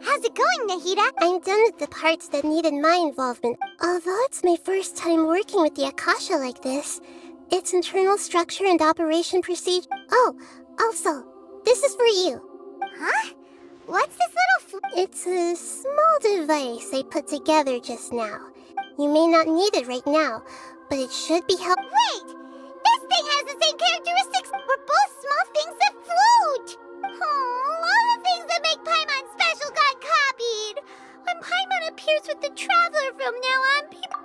How's it going, Nahida? I'm done with the parts that needed my involvement. Although it's my first time working with the Akasha like this, its internal structure and operation procedure... Oh, also, this is for you. Huh? What's this little It's a small device I put together just now. You may not need it right now, but it should be helpful. Wait! This thing has the same characteristics! We're both small things that float! Oh, all the things that make Paimon special got copied! When Paimon appears with the Traveler from now on, people...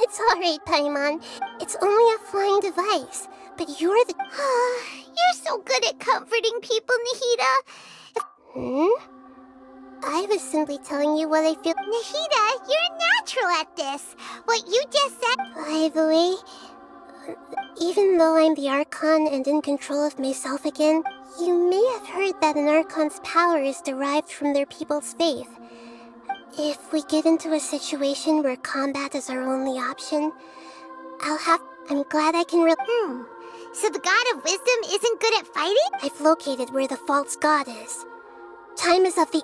It's alright, Paimon. It's only a flying device, but you're the... You're so good at comforting people, Nahida. I was simply telling you what I feel. Nahida, you're a natural at this. What you just said... By the way, even though I'm the Archon and in control of myself again, you may have heard that an Archon's power is derived from their people's faith. If we get into a situation where combat is our only option, I'm glad I can So the God of Wisdom isn't good at fighting? I've located where the false god is. Time is of the...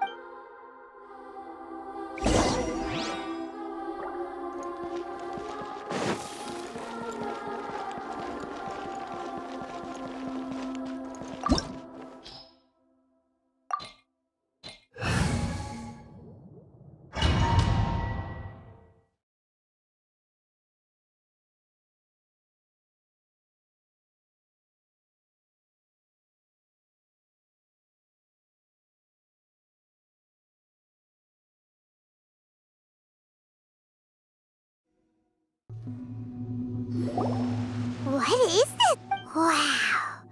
What is this? Wow.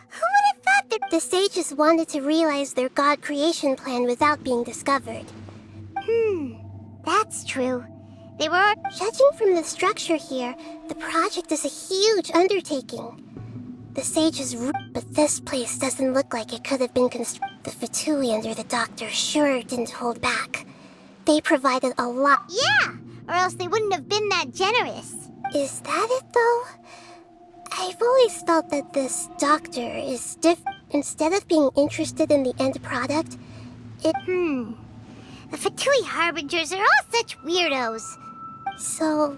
Who would have thought that... The sages wanted to realize their god creation plan without being discovered. That's true. They were... Judging from the structure here, the project is a huge undertaking. The sages but this place doesn't look like it could have been constructed. The Fatui under the doctor sure didn't hold back. They provided a lot. Yeah, or else they wouldn't have been that generous. Is that it, though? I've always thought that this doctor is Instead of being interested in the end product, The Fatui Harbingers are all such weirdos. So,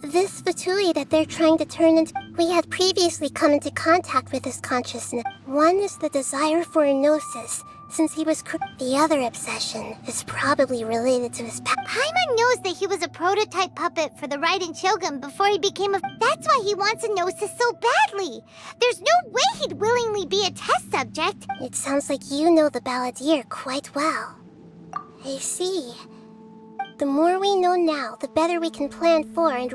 this Fatui that they're trying to turn into... We had previously come into contact with his consciousness. One is the desire for a gnosis, since he was... The other obsession is probably related to his Paimon knows that he was a prototype puppet for the Raiden Shogun before he became a... That's why he wants a gnosis so badly. There's no way he'd willingly be a test subject. It sounds like you know the Balladeer quite well. I see. The more we know now, the better we can plan for and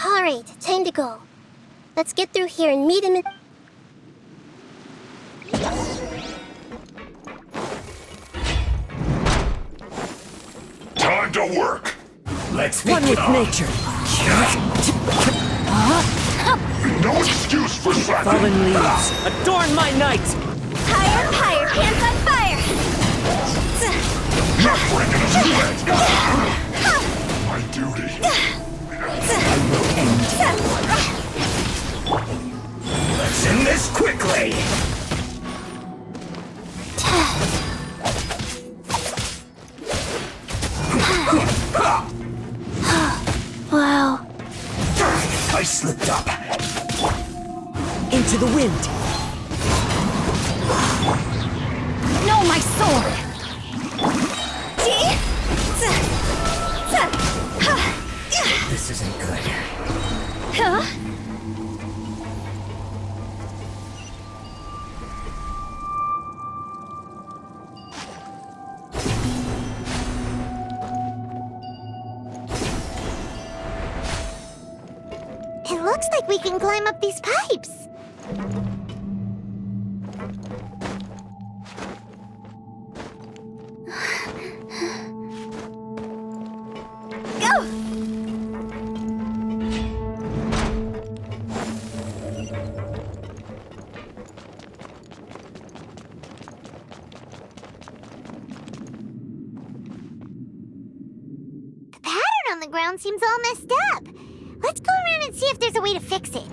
Alright, time to go. Let's get through here and meet him in... Time to work! Let's One with nature. No excuse for slacking! Fallen leaves, adorn my night! Higher and higher, pants on fire! Not breaking us yet! My duty. Let's end this quickly! Wow. I slipped up. Into the wind! No, my sword! This isn't good. Huh? It looks like we can climb up these pipes. Go! The pattern on the ground seems all messed up. Let's go around and see if there's a way to fix it.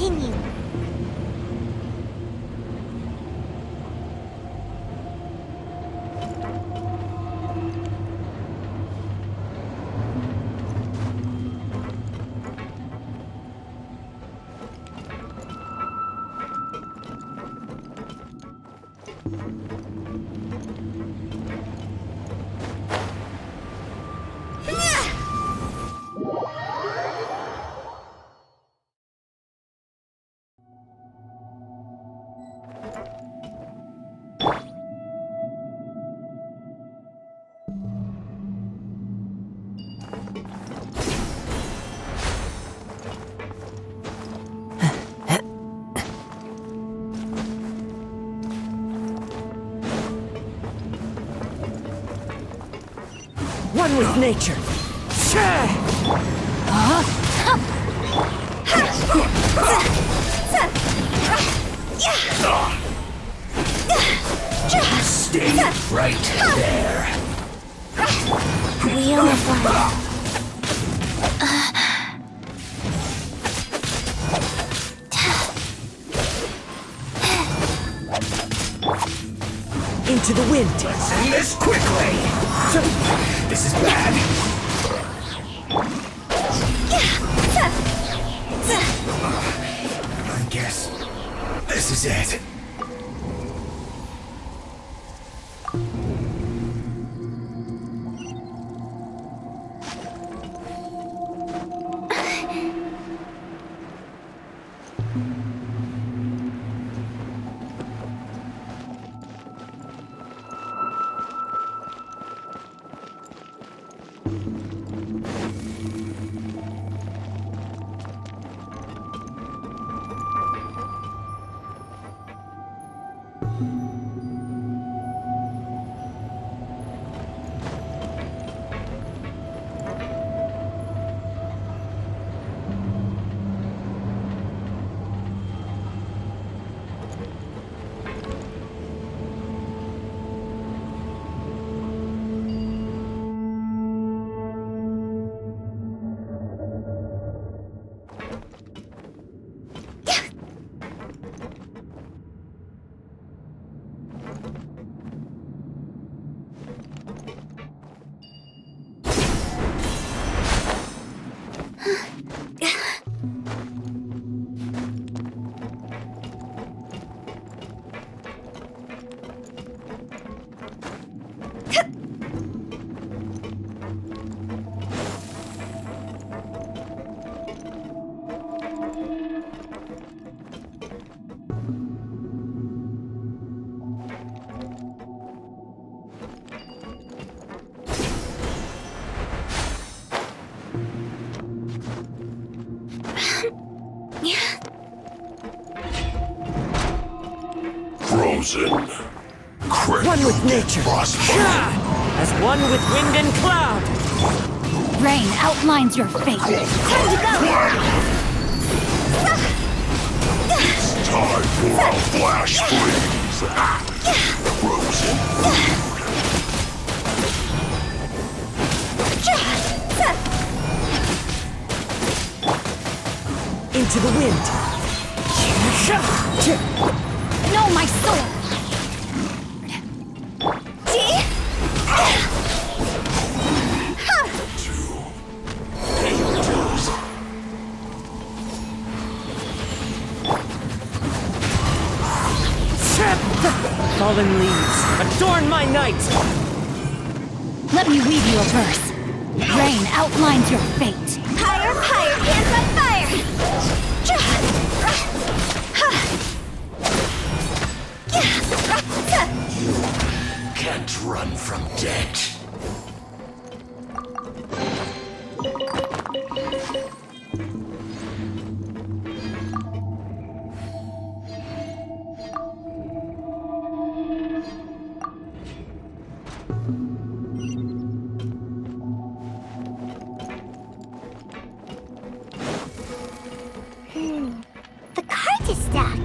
continue. One with nature. Stay right there. Wheel of life. Into the wind. Let's end this quickly. This is bad. I guess this is it. Frozen. One with nature. As one with wind and cloud. Rain outlines your fate. Time to go! Time for a flash freeze. Frozen. Into the wind. Know my soul. Fallen leaves, adorn my night! Let me weave you a verse. Rain outlines your fate. Higher, higher, hands on fire! Can't run from death. The cart is stuck.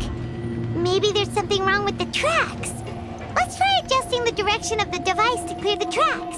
Maybe there's something wrong with the tracks. Let's try adjusting the direction of the device to clear the tracks.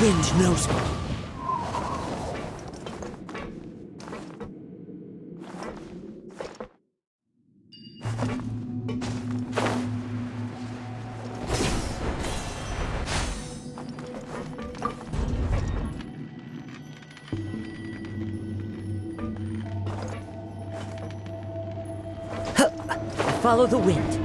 wind knows me. Follow the wind.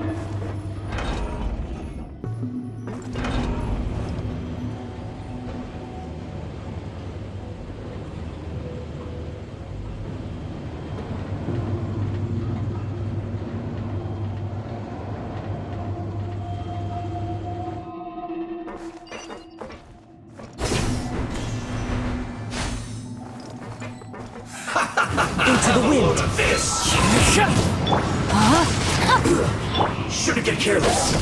Into the wind. This! Shouldn't get careless.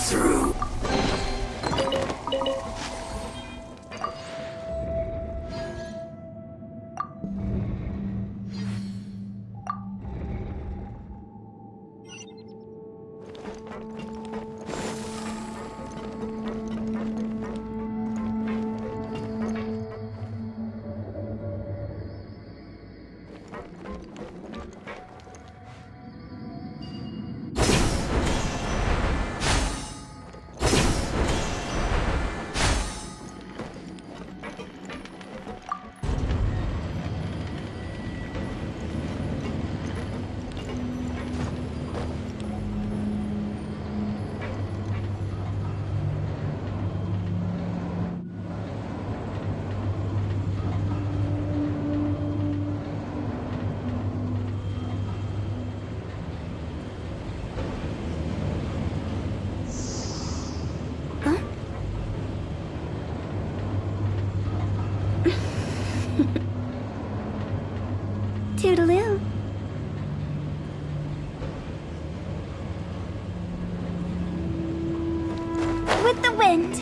Through. Toodaloo. With the wind.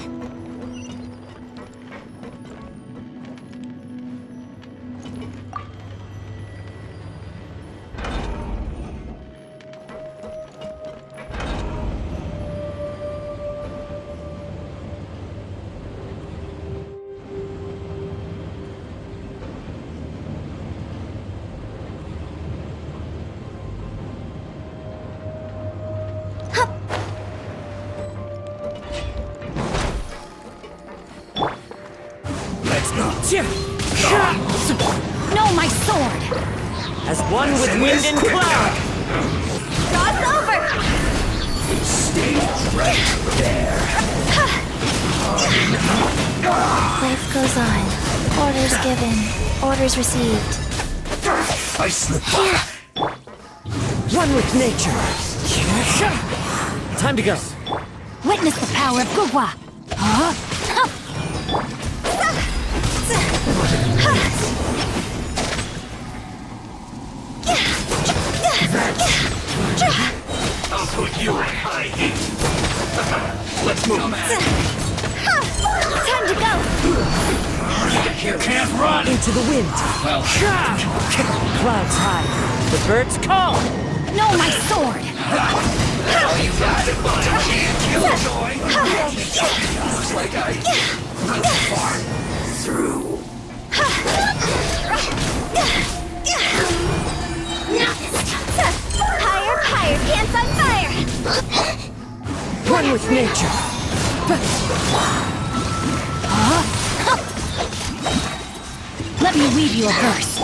No, my sword! As one with wind and cloud! Cross over! Stay right there. Life goes on. Orders given. Orders received. I slip by. One with nature! Time to go! Witness the power of Gugwa! Huh? I'll put you in high heat. Let's move. Time to go! You can't run. Into the wind! Well, Clouds high! The birds call! No, my sword! you got it, but I can't kill joy. Looks like I went far through. Higher, higher, pants on fire! One with nature! Let me weave you a verse.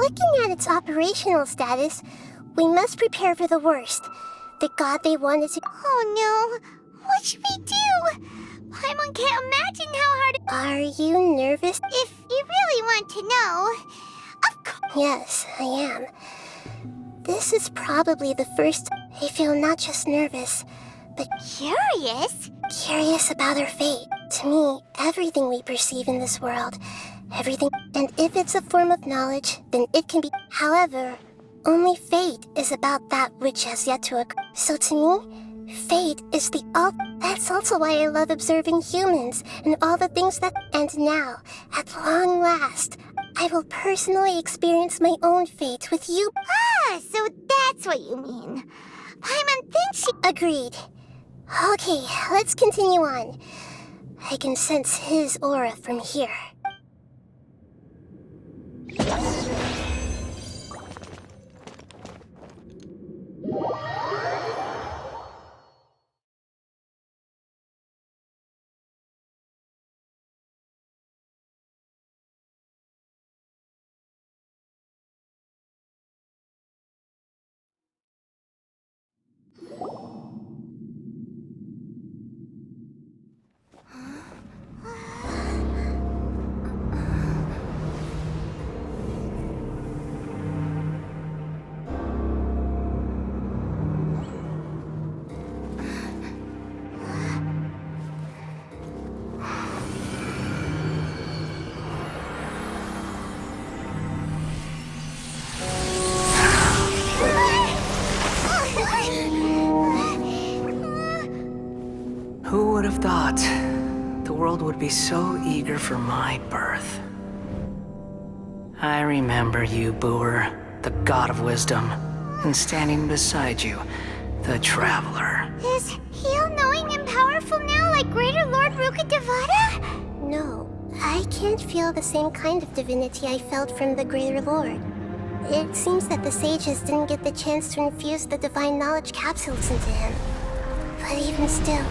Looking at its operational status, we must prepare for the worst. The god they wanted to... Oh no! What should we do? Paimon can't imagine how hard it... Are you nervous? If you really want to know... Of course... Yes, I am. This is probably the first I feel not just nervous, but Curious? curious about our fate. To me, everything we perceive in this world, everything... And if it's a form of knowledge, then it can be... However, only fate is about that which has yet to occur. So to me, fate is the all... That's also why I love observing humans and all the things that... And now, at long last, I will personally experience my own fate with you. Ah, so that's what you mean. Paimon thinks she... Agreed. Okay, let's continue on. I can sense his aura from here. Who would have thought the world would be so eager for my birth? I remember you, Booer, the god of wisdom, and standing beside you, the traveler. Is he all-knowing and powerful now like Greater Lord Rukkhadevata? No, I can't feel the same kind of divinity I felt from the Greater Lord. It seems that the sages didn't get the chance to infuse the divine knowledge capsules into him. But even still,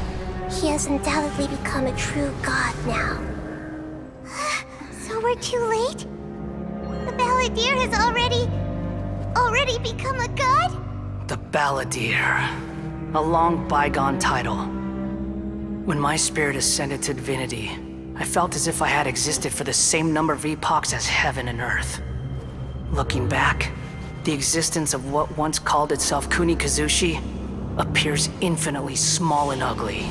he has undoubtedly become a true god now. So we're too late? The Balladeer has already become a god? The Balladeer. A long bygone title. When my spirit ascended to divinity, I felt as if I had existed for the same number of epochs as heaven and earth. Looking back, the existence of what once called itself Kunikazushi appears infinitely small and ugly.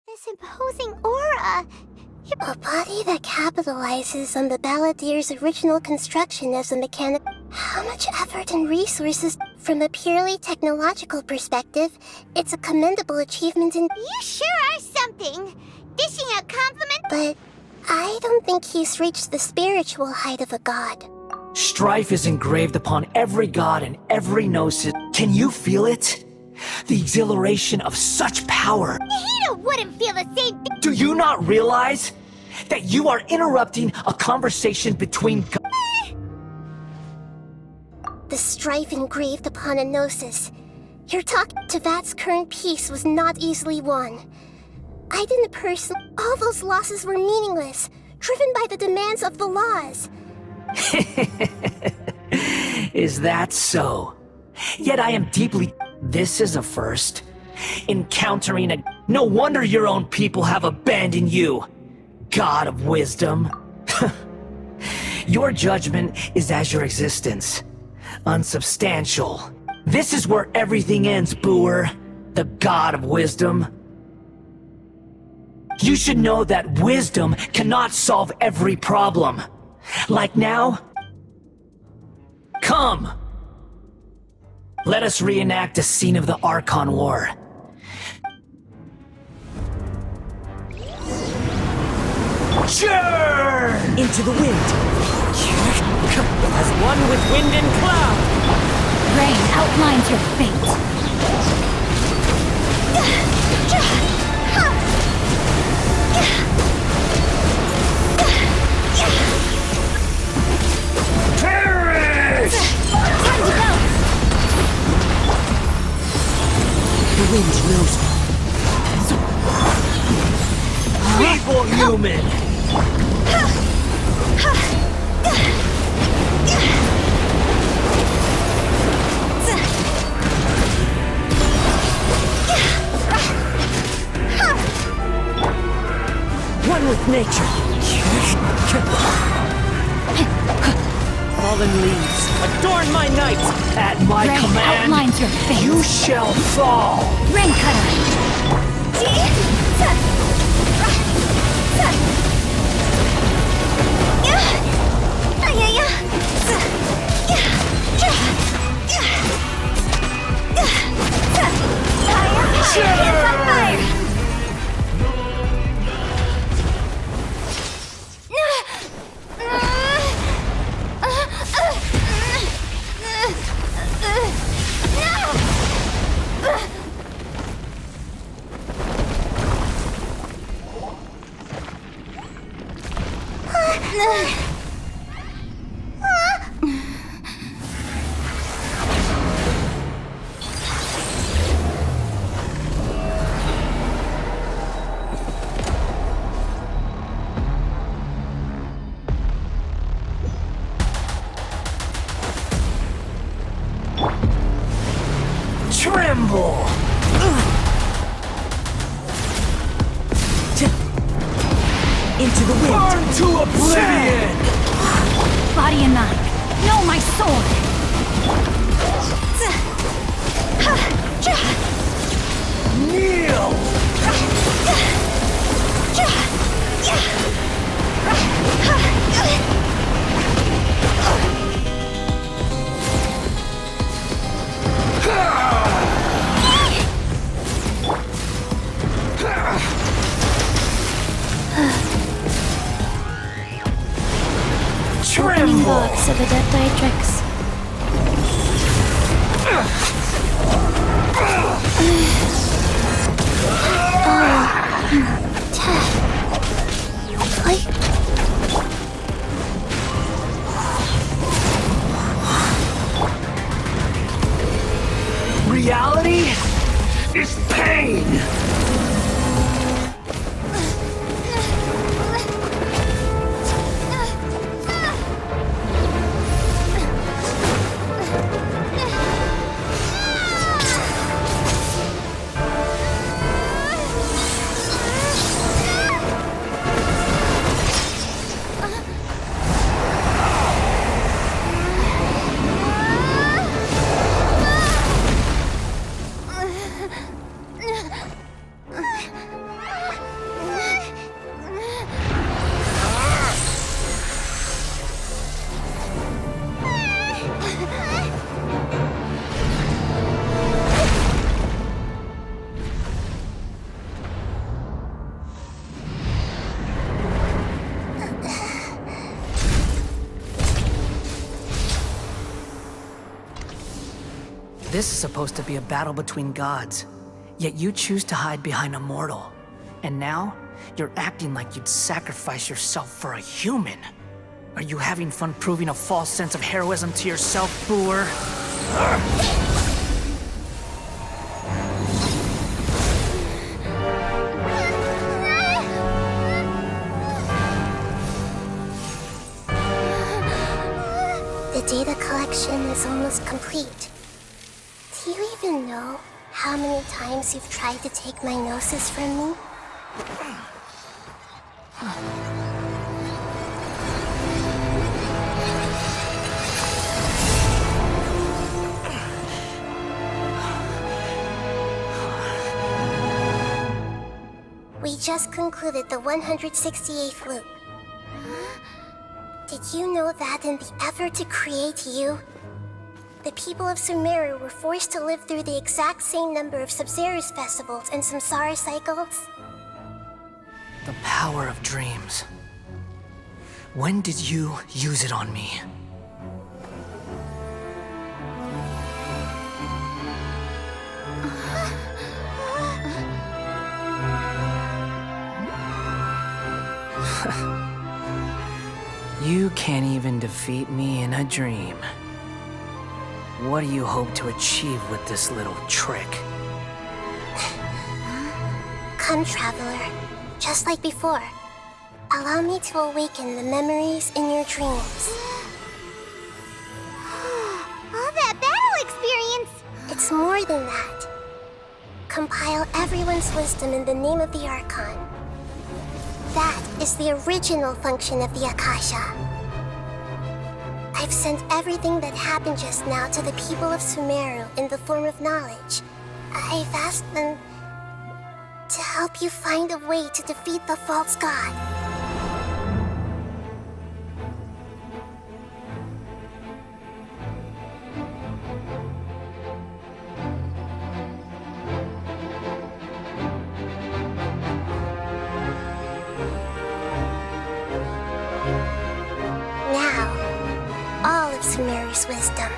This imposing aura. A body that capitalizes on the Balladeer's original construction as a mechanic. How much effort and resources? From a purely technological perspective, it's a commendable achievement in... You sure are something. Dishing out compliments. But I don't think he's reached the spiritual height of a god. Strife is engraved upon every god and every gnosis. Can you feel it? The exhilaration of such power. Nahida wouldn't feel the same thing. Do you not realize that you are interrupting a conversation between The strife engraved upon a gnosis. Your talk to Vat's current peace was not easily won. I didn't personally... All those losses were meaningless, driven by the demands of the laws. Is that so? Yet I am deeply... This is a first. Encountering a... No wonder your own people have abandoned you. God of wisdom. Your judgment is as your existence. Unsubstantial. This is where everything ends, Booer. The God of wisdom. You should know that wisdom cannot solve every problem. Like now? Come! Let us reenact a scene of the Archon War. Churn! Into the wind. As one with wind and cloud. Rain outlines your fate. Perish! Time to go! wind knows me. Evil human! One with nature. Fallen leaves, adorn my night! At my Rain command, outlines your fate. you shall fall! Rain cutter. Tremble! Into the wind! Burn to oblivion! Body and mind. Know my sword. Kneel! Opening Tremble! box of Adepti Reality is pain! This is supposed to be a battle between gods, yet you choose to hide behind a mortal. And now, you're acting like you'd sacrifice yourself for a human. Are you having fun proving a false sense of heroism to yourself, Boor? The data collection is almost complete. Do you even know how many times you've tried to take my gnosis from me? We just concluded the 168th loop. Did you know that in the effort to create you, the people of Sumeru were forced to live through the exact same number of Sub-Zerus festivals and Samsara cycles? The power of dreams. When did you use it on me? You can't even defeat me in a dream. What do you hope to achieve with this little trick? Come, traveler. Just like before. Allow me to awaken the memories in your dreams. All that battle experience! It's more than that. Compile everyone's wisdom in the name of the Archon. That is the original function of the Akasha. I've sent everything that happened just now to the people of Sumeru in the form of knowledge. I've asked them to help you find a way to defeat the false god. Sumeru's wisdom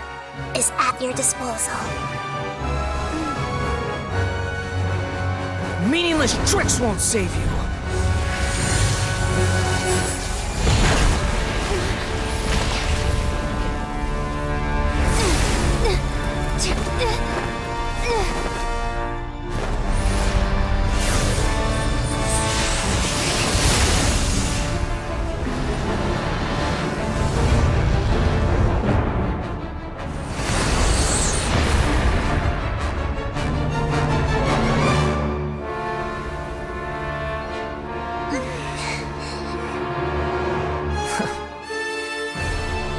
is at your disposal. Meaningless tricks won't save you.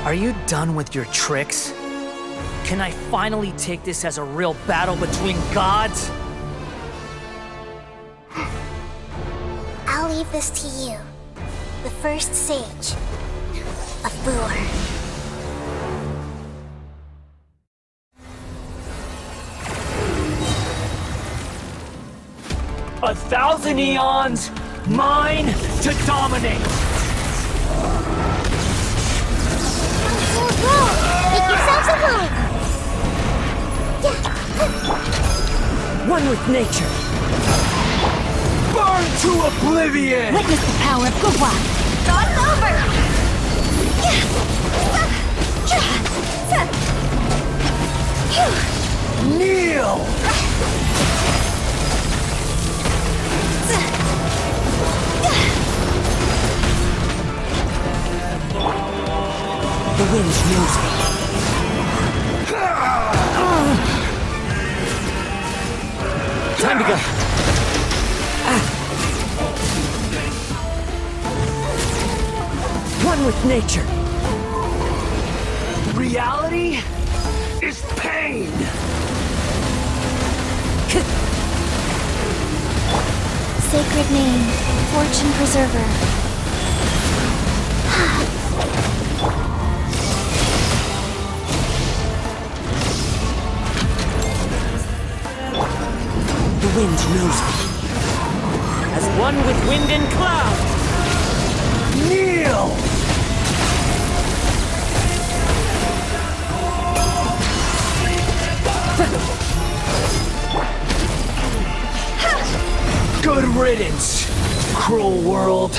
Are you done with your tricks? Can I finally take this as a real battle between gods? I'll leave this to you, the first sage of Bur. 1,000 eons, mine to dominate! Make yourselves at home! One with nature. Burn to oblivion! Witness the power of Gugwa. It's over! Kneel! The wind knows me. Time to go. One with nature. Reality is pain! Sacred name, fortune preserver. The wind knows me. As one with wind and cloud. Kneel! Good riddance, cruel world.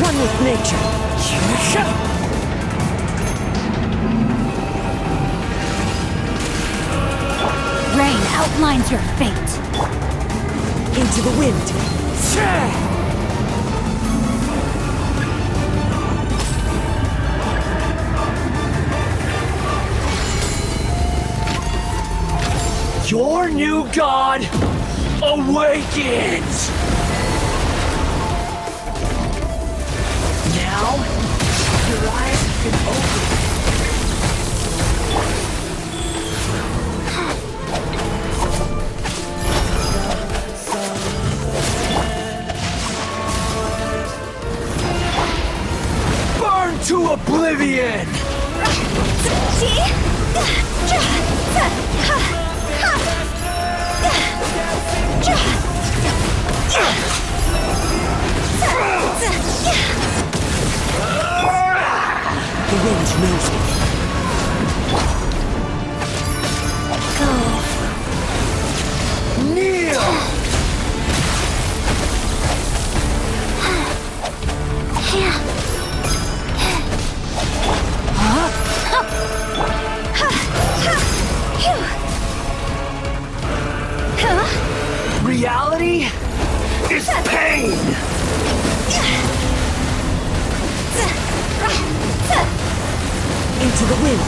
One with nature. Rain outlines your fate. Into the wind. Your new god awakens! Now, your eyes have been opened. Burn to oblivion! The wind knows me. Reality is pain! Into the wind.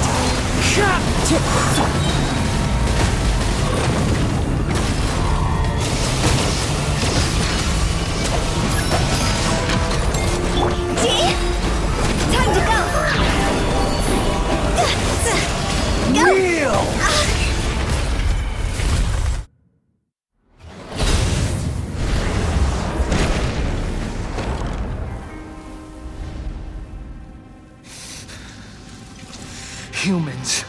Time to go! Real! Humans.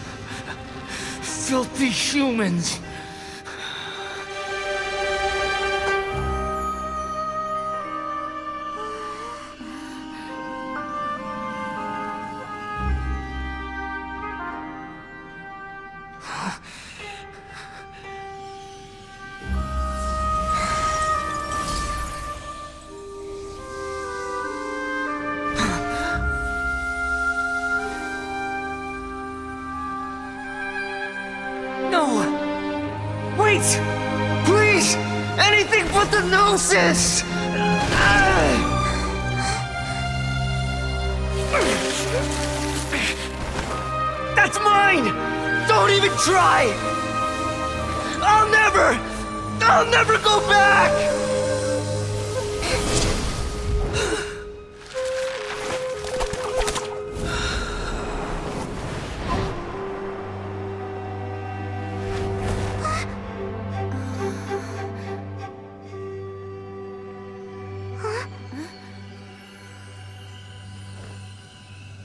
Filthy humans. No! Wait! Please! Anything but the Gnosis! That's mine! Don't even try! I'll never go back!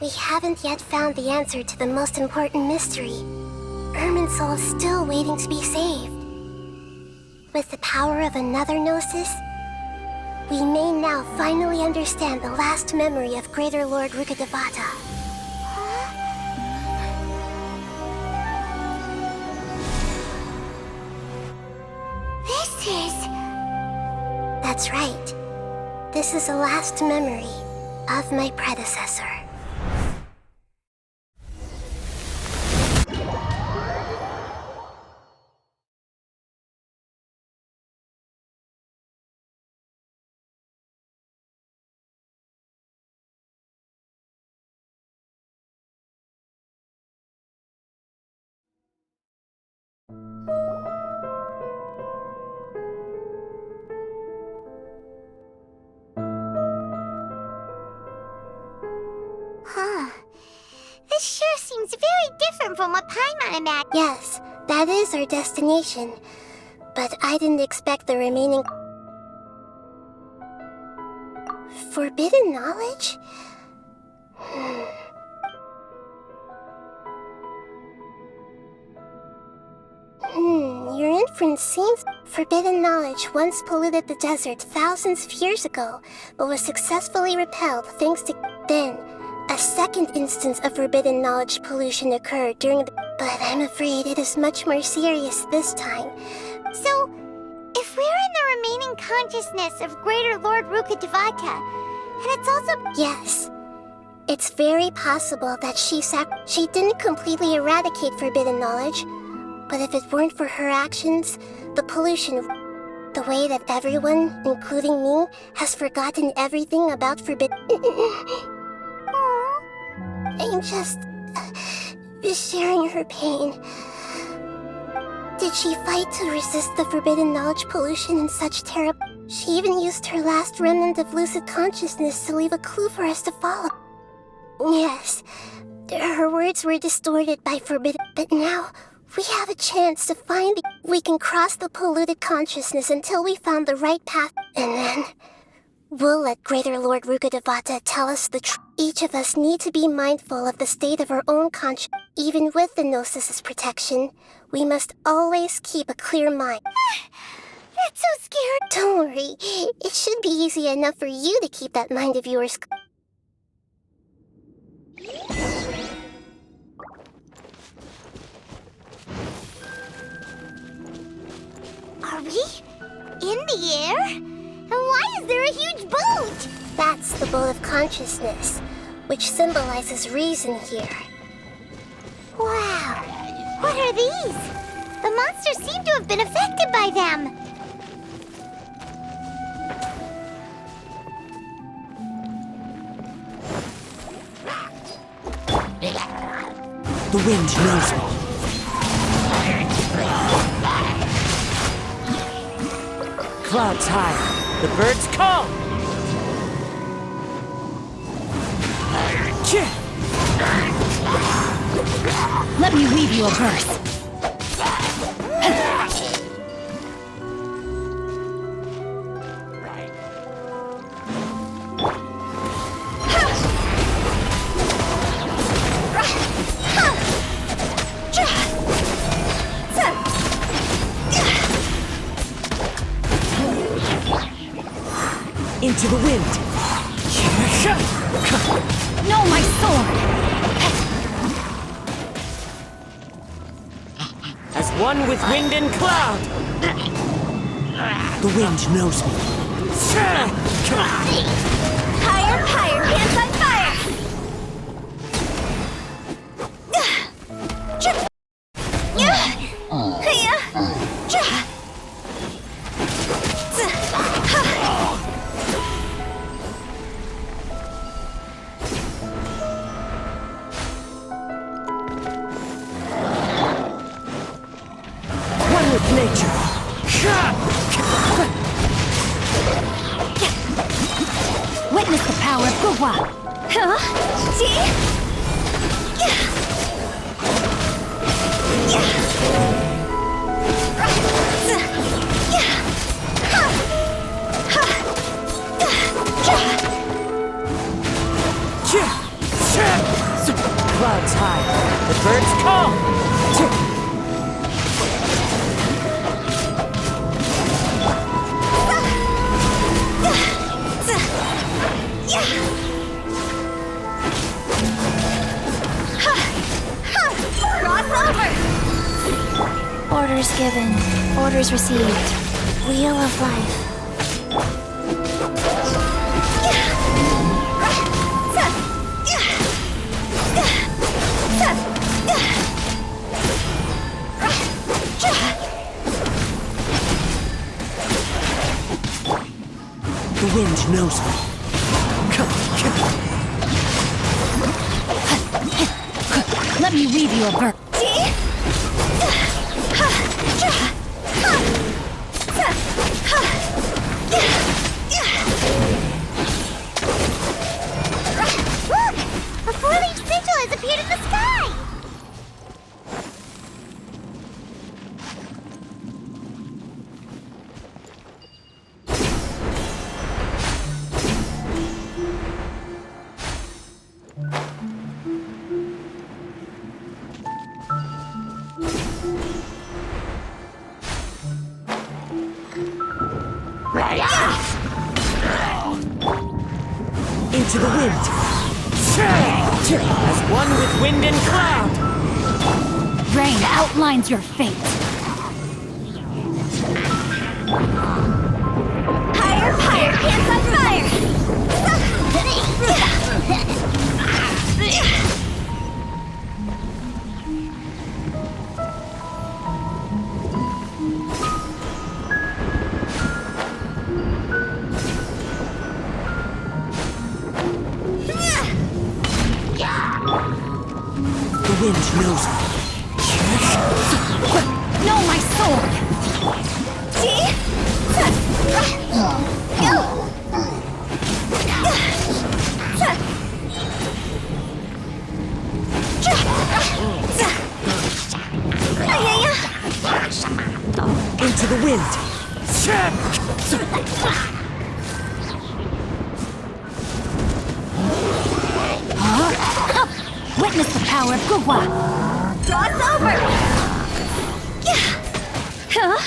We haven't yet found the answer to the most important mystery. Irminsul is still waiting to be saved. With the power of another Gnosis, we may now finally understand the last memory of Greater Lord Rukkhadevata. This is... That's right. This is the last memory of my predecessor. This sure seems very different from what Paimon imagined. Yes, that is our destination. But I didn't expect the remaining... Forbidden knowledge? Your inference seems... Forbidden knowledge once polluted the desert thousands of years ago, but was successfully repelled thanks to... Then, a second instance of forbidden knowledge pollution occurred during the... But I'm afraid it is much more serious this time. So, if we're in the remaining consciousness of Greater Lord Rukkhadevata, and it's also... Yes. It's very possible that she didn't completely eradicate forbidden knowledge, but if it weren't for her actions, the pollution... The way that everyone, including me, has forgotten everything about forbidden... I'm just sharing her pain. Did she fight to resist the forbidden knowledge pollution in such terrible... She even used her last remnant of lucid consciousness to leave a clue for us to follow. Yes, her words were distorted by forbidden... But now, we have a chance to find... We can cross the polluted consciousness until we found the right path, and then... We'll let Greater Lord Rukkhadevata tell us the truth. Each of us need to be mindful of the state of our own conscience. Even with the Gnosis' protection, we must always keep a clear mind. That's so scary. Don't worry, it should be easy enough for you to keep that mind of yours. Are we in the air? And why is there a huge boat? That's the bowl of consciousness, which symbolizes reason here. Wow. What are these? The monsters seem to have been affected by them. The wind knows me. Clouds high. The birds call. Let me weave you a verse. Into the wind. No, my sword! As one with wind and cloud. The wind knows me. Higher, higher, hands on fire! One with nature. Witness the power of Gugwa! Huh? See? Clouds high. The birds call. Orders given, orders received. Wheel of life. The wind knows me. Let me weave you a verse. Look! A four-leaf sigil has appeared in the sky! Into the wind. As one with wind and cloud. Rain outlines your fate. Higher, higher, hands on fire! The wind knows me. No, my sword! See? Into the wind. Witness the power of Gugwa! Cross over! Huh?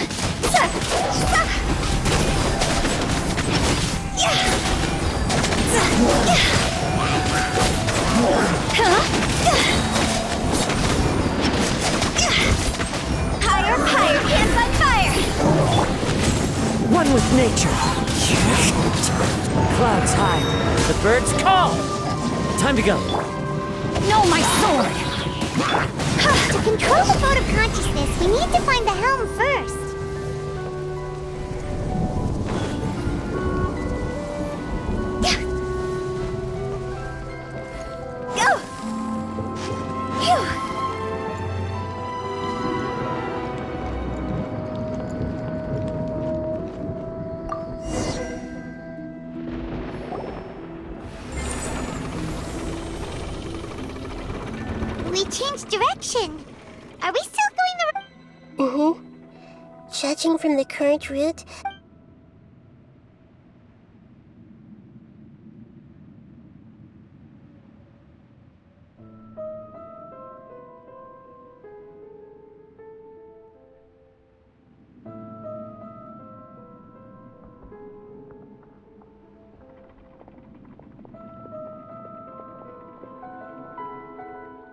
Higher, higher, hands on fire! One with nature. Clouds high. Birds call! Time to go. No, my sword! To control the boat of consciousness, we need to find the helm first. We changed direction. Are we still going the... Judging from the current route,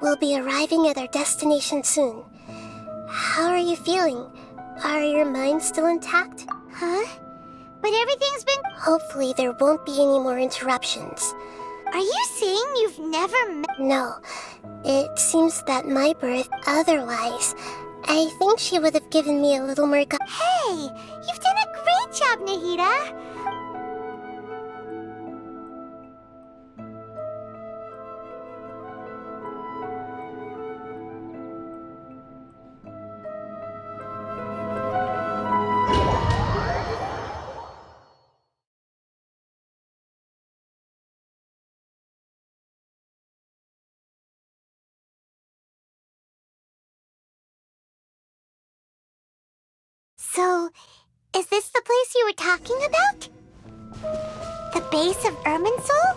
we'll be arriving at our destination soon. How are you feeling? Are your minds still intact? Huh? But everything's been... Hopefully there won't be any more interruptions. Are you saying you've never met... No, it seems that my birth, otherwise, I think she would have given me a little more Hey, you've done a great job, Nahida. So, is this the place you were talking about? The base of Irminsul?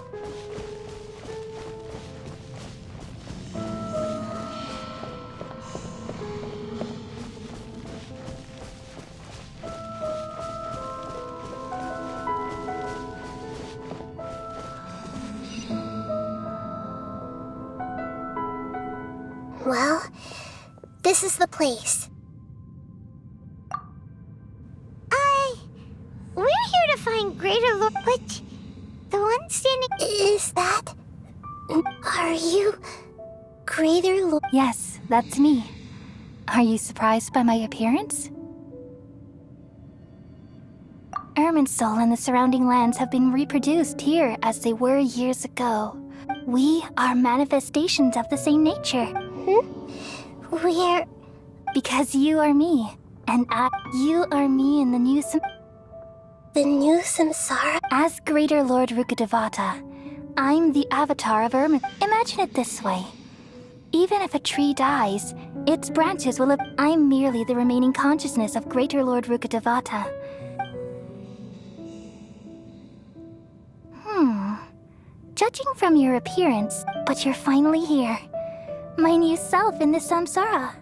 Well, this is the place. We're here to find Greater Lord... But the one standing... Is that... Are you... Greater Lord? Yes, that's me. Are you surprised by my appearance? Irminsul and the surrounding lands have been reproduced here as they were years ago. We are manifestations of the same nature. We're... Because you are me, and you are me in the new The new samsara? As Greater Lord Rukkhadevata, I'm the avatar of Irmin. Imagine it this way. Even if a tree dies, its branches will have... I'm merely the remaining consciousness of Greater Lord Rukkhadevata. Judging from your appearance, but you're finally here. My new self in the samsara.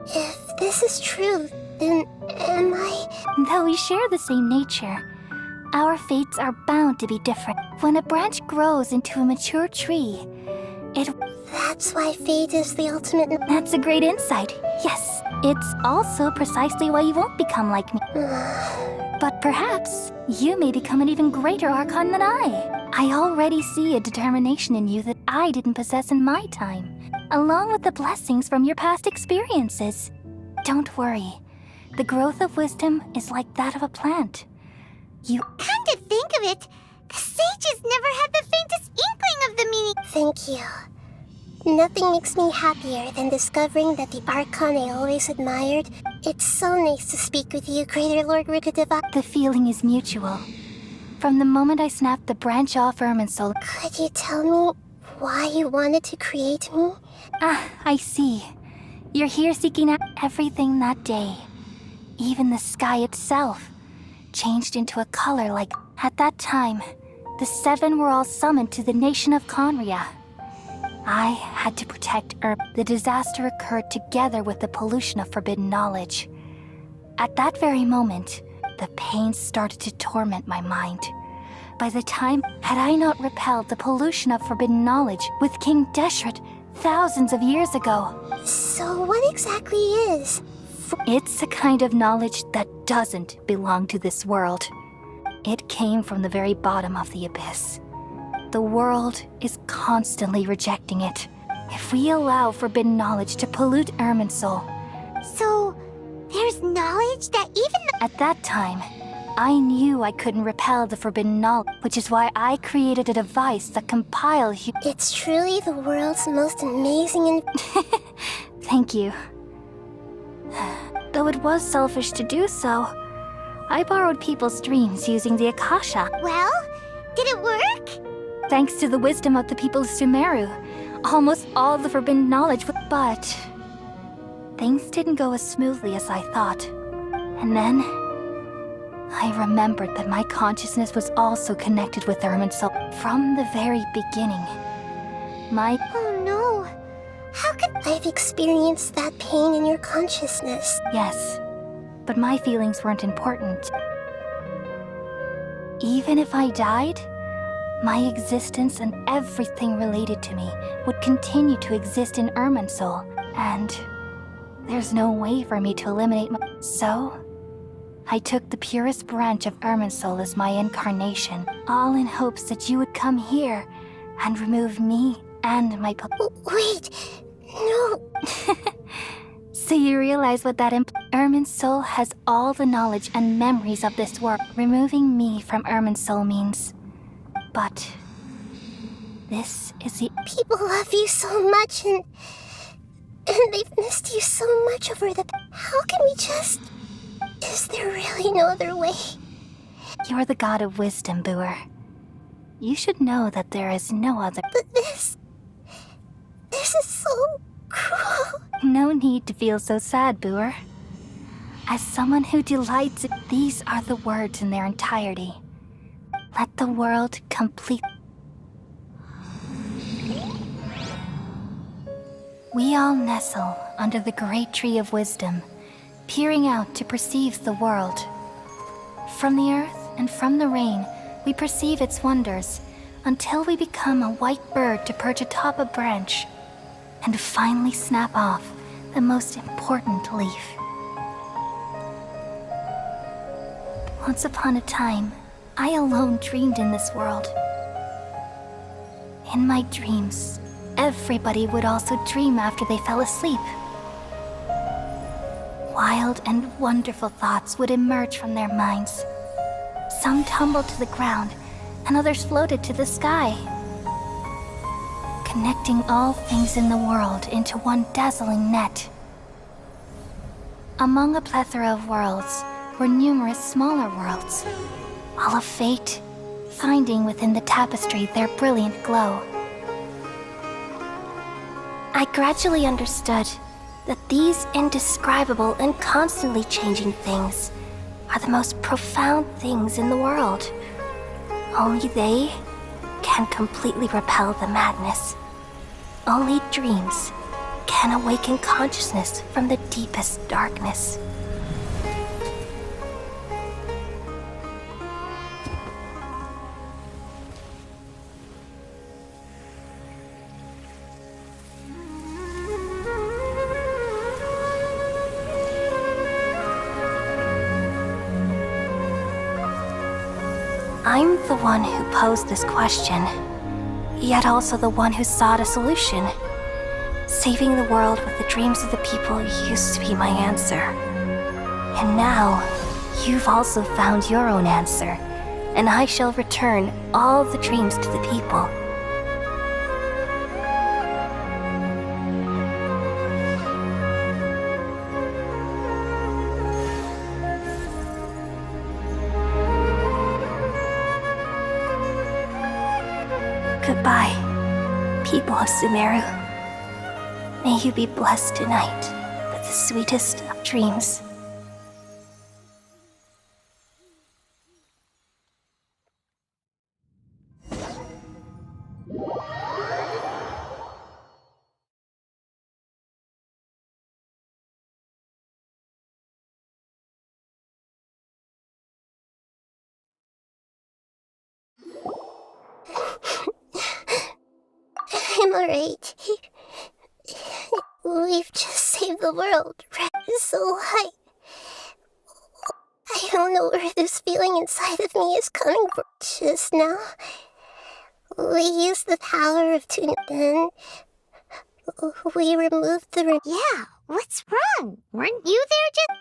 If this is true, then am I... Though we share the same nature, our fates are bound to be different. When a branch grows into a mature tree, it... That's why fate is the ultimate... That's a great insight. Yes, it's also precisely why you won't become like me. But perhaps you may become an even greater Archon than I. I already see a determination in you that I didn't possess in my time, along with the blessings from your past experiences. Don't worry. The growth of wisdom is like that of a plant. Come to think of it, the sages never had the faintest inkling of the meaning. Thank you. Nothing makes me happier than discovering that the Archon I always admired. It's so nice to speak with you, Greater Lord Rukkhadevata. The feeling is mutual. From the moment I snapped the branch off Irminsul... Could you tell me why you wanted to create me? Ah, I see. You're here seeking out everything that day. Even the sky itself changed into a color like... At that time, the seven were all summoned to the nation of Conria. I had to protect Earth. The disaster occurred together with the pollution of forbidden knowledge. At that very moment, the pain started to torment my mind. By the time, had I not repelled the pollution of forbidden knowledge with King Deshret thousands of years ago? So what exactly is? It's a kind of knowledge that doesn't belong to this world. It came from the very bottom of the abyss. The world is constantly rejecting it. If we allow forbidden knowledge to pollute Irminsul, So, there's knowledge that even at that time, I knew I couldn't repel the forbidden knowledge, which is why I created a device that compiles It's truly the world's most amazing and Thank you. Though it was selfish to do so, I borrowed people's dreams using the Akasha. Well, did it work? Thanks to the wisdom of the people of Sumeru, almost all the forbidden knowledge but things didn't go as smoothly as I thought. And then I remembered that my consciousness was also connected with Irminsul from the very beginning. Oh no. How could I've experienced that pain in your consciousness. Yes, but my feelings weren't important. Even if I died, my existence and everything related to me would continue to exist in Irminsul, and there's no way for me to eliminate So, I took the purest branch of Irminsul as my incarnation, all in hopes that you would come here and remove me and my Wait, no. So you realize what that Irminsul has all the knowledge and memories of this world. Removing me from Irminsul means... But... this is the... People love you so much and they've missed you so much over the... How can we just... Is there really no other way? You're the god of wisdom, Boer. You should know that there is no other... But this is so cruel. No need to feel so sad, Boer. As someone who delights, these are the words in their entirety. Let the world complete. We all nestle under the great tree of wisdom, peering out to perceive the world. From the earth and from the rain, we perceive its wonders, until we become a white bird to perch atop a branch, and finally snap off the most important leaf. Once upon a time, I alone dreamed in this world. In my dreams, everybody would also dream after they fell asleep. Wild and wonderful thoughts would emerge from their minds. Some tumbled to the ground, and others floated to the sky, connecting all things in the world into one dazzling net. Among a plethora of worlds were numerous smaller worlds, all of fate, finding within the tapestry their brilliant glow. I gradually understood that these indescribable and constantly changing things are the most profound things in the world. Only they can completely repel the madness. Only dreams can awaken consciousness from the deepest darkness. I'm the one who posed this question, yet also the one who sought a solution. Saving the world with the dreams of the people used to be my answer. And now, you've also found your own answer, and I shall return all the dreams to the people. Goodbye, people of Sumeru. May you be blessed tonight with the sweetest of dreams. I'm alright. We've just saved the world, right? So I don't know where this feeling inside of me is coming from. Just now, we used the power of tuning, then we removed the... Yeah, what's wrong? Weren't you there just...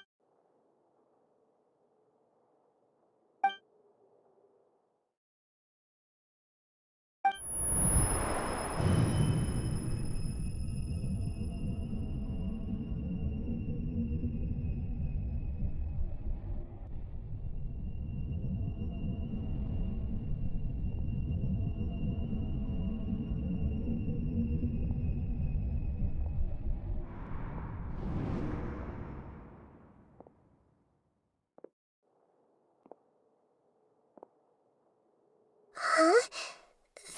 Huh?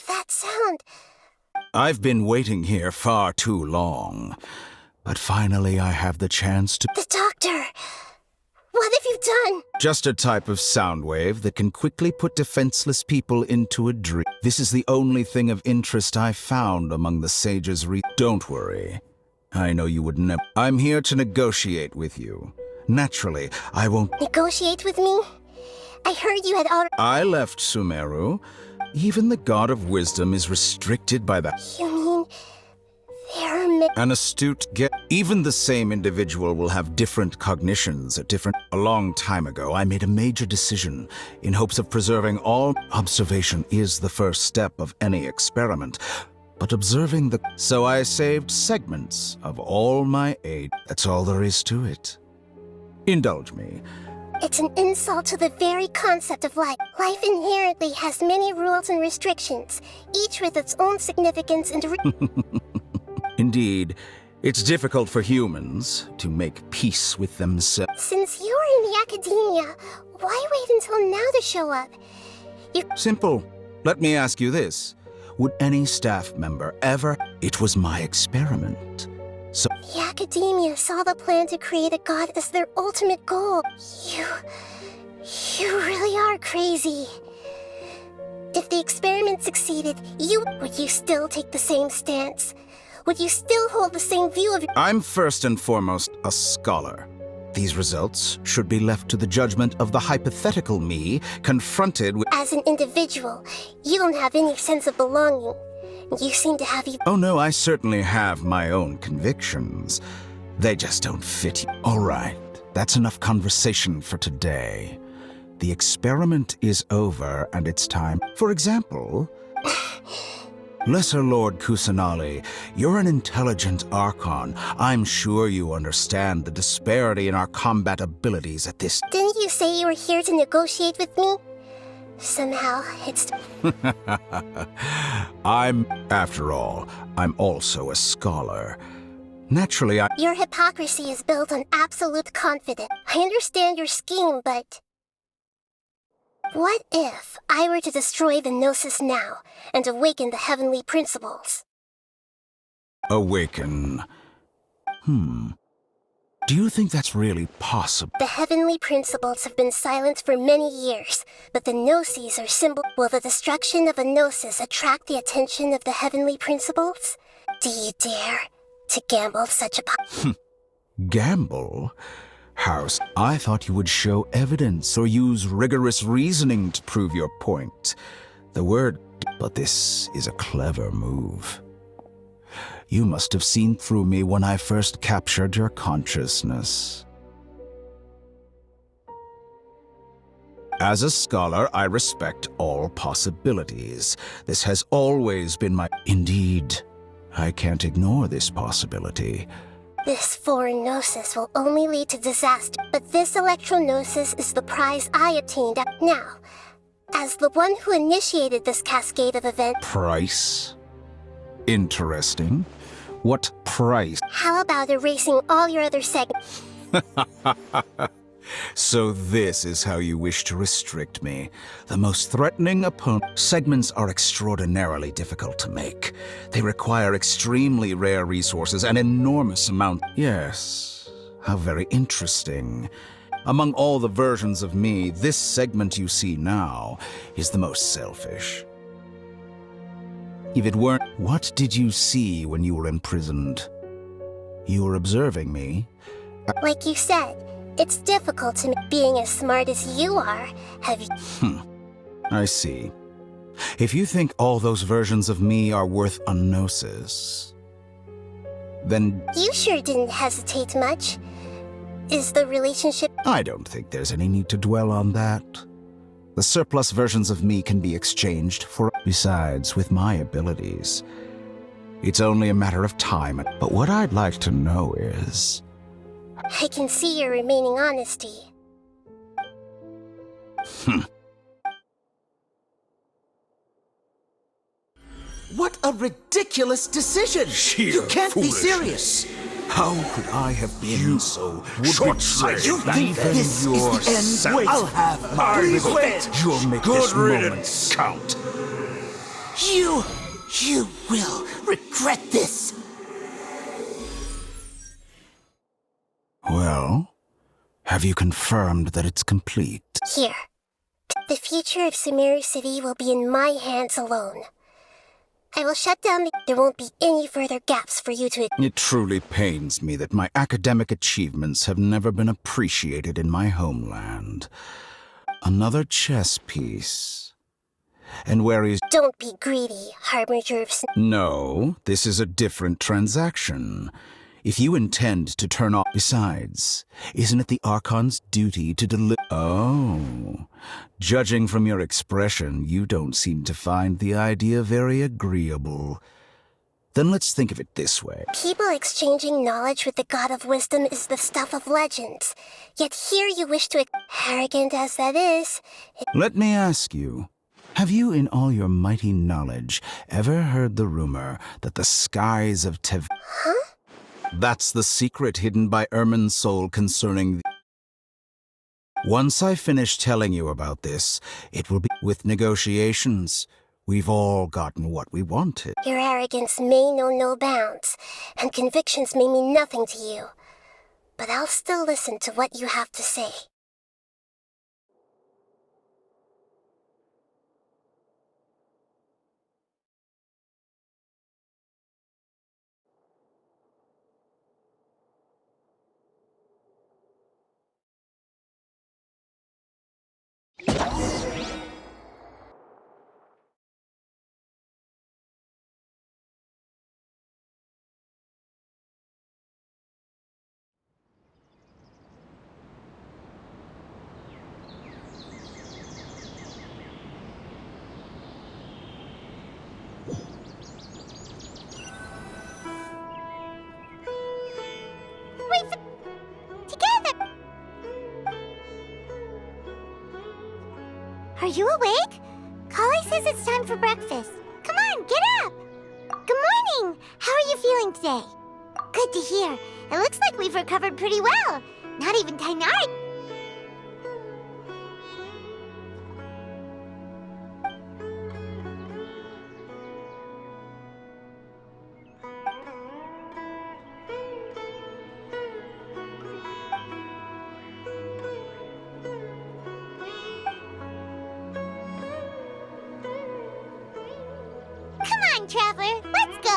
That sound... I've been waiting here far too long, but finally I have the chance to... The doctor! What have you done? Just a type of sound wave that can quickly put defenseless people into a dream. This is the only thing of interest I found among the sage's Don't worry. I know you would never... I'm here to negotiate with you. Naturally, I won't... Negotiate with me? I heard you had already... I left Sumeru. Even the god of wisdom is restricted by that. You mean... there are An astute even the same individual will have different cognitions at different... A long time ago, I made a major decision in hopes of preserving all... Observation is the first step of any experiment, but observing the... So I saved segments of all my aid. That's all there is to it. Indulge me. It's an insult to the very concept of life. Life inherently has many rules and restrictions, each with its own significance and... Indeed, it's difficult for humans to make peace with themselves. Since you're in the academia, why wait until now to show up? Simple. Let me ask you this. Would any staff member ever... It was my experiment. So... The academia saw the plan to create a god as their ultimate goal. You really are crazy. If the experiment succeeded, would you still take the same stance? Would you still hold the same view of... I'm first and foremost a scholar. These results should be left to the judgment of the hypothetical me confronted with... As an individual, you don't have any sense of belonging. You seem to have... Oh no, I certainly have my own convictions. They just don't fit you. All right, that's enough conversation for today. The experiment is over and it's time. For example... Lesser Lord Kusanali, you're an intelligent Archon. I'm sure you understand the disparity in our combat abilities at this... Didn't you say you were here to negotiate with me? Somehow, it's... After all, I'm also a scholar. Naturally, Your hypocrisy is built on absolute confidence. I understand your scheme, but... What if I were to destroy the Gnosis now and awaken the heavenly principles? Awaken... Do you think that's really possible? The heavenly principles have been silent for many years, but the Gnosis are symbol... Will the destruction of a Gnosis attract the attention of the heavenly principles? Do you dare to gamble such a... Gamble? House, I thought you would show evidence or use rigorous reasoning to prove your point. But this is a clever move. You must have seen through me when I first captured your consciousness. As a scholar, I respect all possibilities. This has always been my... Indeed, I can't ignore this possibility. This foreign Gnosis will only lead to disaster, but this Electro-Gnosis is the prize I obtained now. As the one who initiated this cascade of events... Price? Interesting. What price? How about erasing all your other segments? So this is how you wish to restrict me. The most threatening opponent. Segments are extraordinarily difficult to make. They require extremely rare resources and enormous amount. Yes, how very interesting. Among all the versions of me, this segment you see now is the most selfish. If it weren't, what did you see when you were imprisoned? You were observing me. Like you said, It's difficult to being as smart as you are. Have you... I see. If you think all those versions of me are worth a gnosis, then You sure didn't hesitate much. Is the relationship... I don't think there's any need to dwell on that. The surplus versions of me can be exchanged for... Besides, with my abilities, it's only a matter of time. But what I'd like to know is... I can see your remaining honesty. What a ridiculous decision! You can't be serious! How could I have been so short-sighted? You think this is the end? Wait. I'll have my revenge! You'll make Good this moment riddance. count. You will regret this! Well, have you confirmed that it's complete? Here. The future of Sumeru City will be in my hands alone. I will shut down the... There won't be any further gaps for you to... It truly pains me that my academic achievements have never been appreciated in my homeland. Another chess piece. And where is... Don't be greedy, Harbinger of... No, this is a different transaction. If you intend to turn off... Besides, isn't it the Archon's duty to deliver... Oh. Judging from your expression, you don't seem to find the idea very agreeable. Then let's think of it this way. People exchanging knowledge with the God of Wisdom is the stuff of legends. Yet here you wish to... Arrogant as that is... Let me ask you, have you in all your mighty knowledge ever heard the rumor that the skies of Tev... Huh? That's the secret hidden by Ermin's soul concerning... Once I finish telling you about this, it will be with negotiations. We've all gotten what we wanted. Your arrogance may know no bounds, and convictions may mean nothing to you. But I'll still listen to what you have to say. Together! Are you awake? Kali says it's time for breakfast. Come on, get up! Good morning! How are you feeling today? Good to hear. It looks like we've recovered pretty well. Not even Tainari. Come on, Traveler, let's go!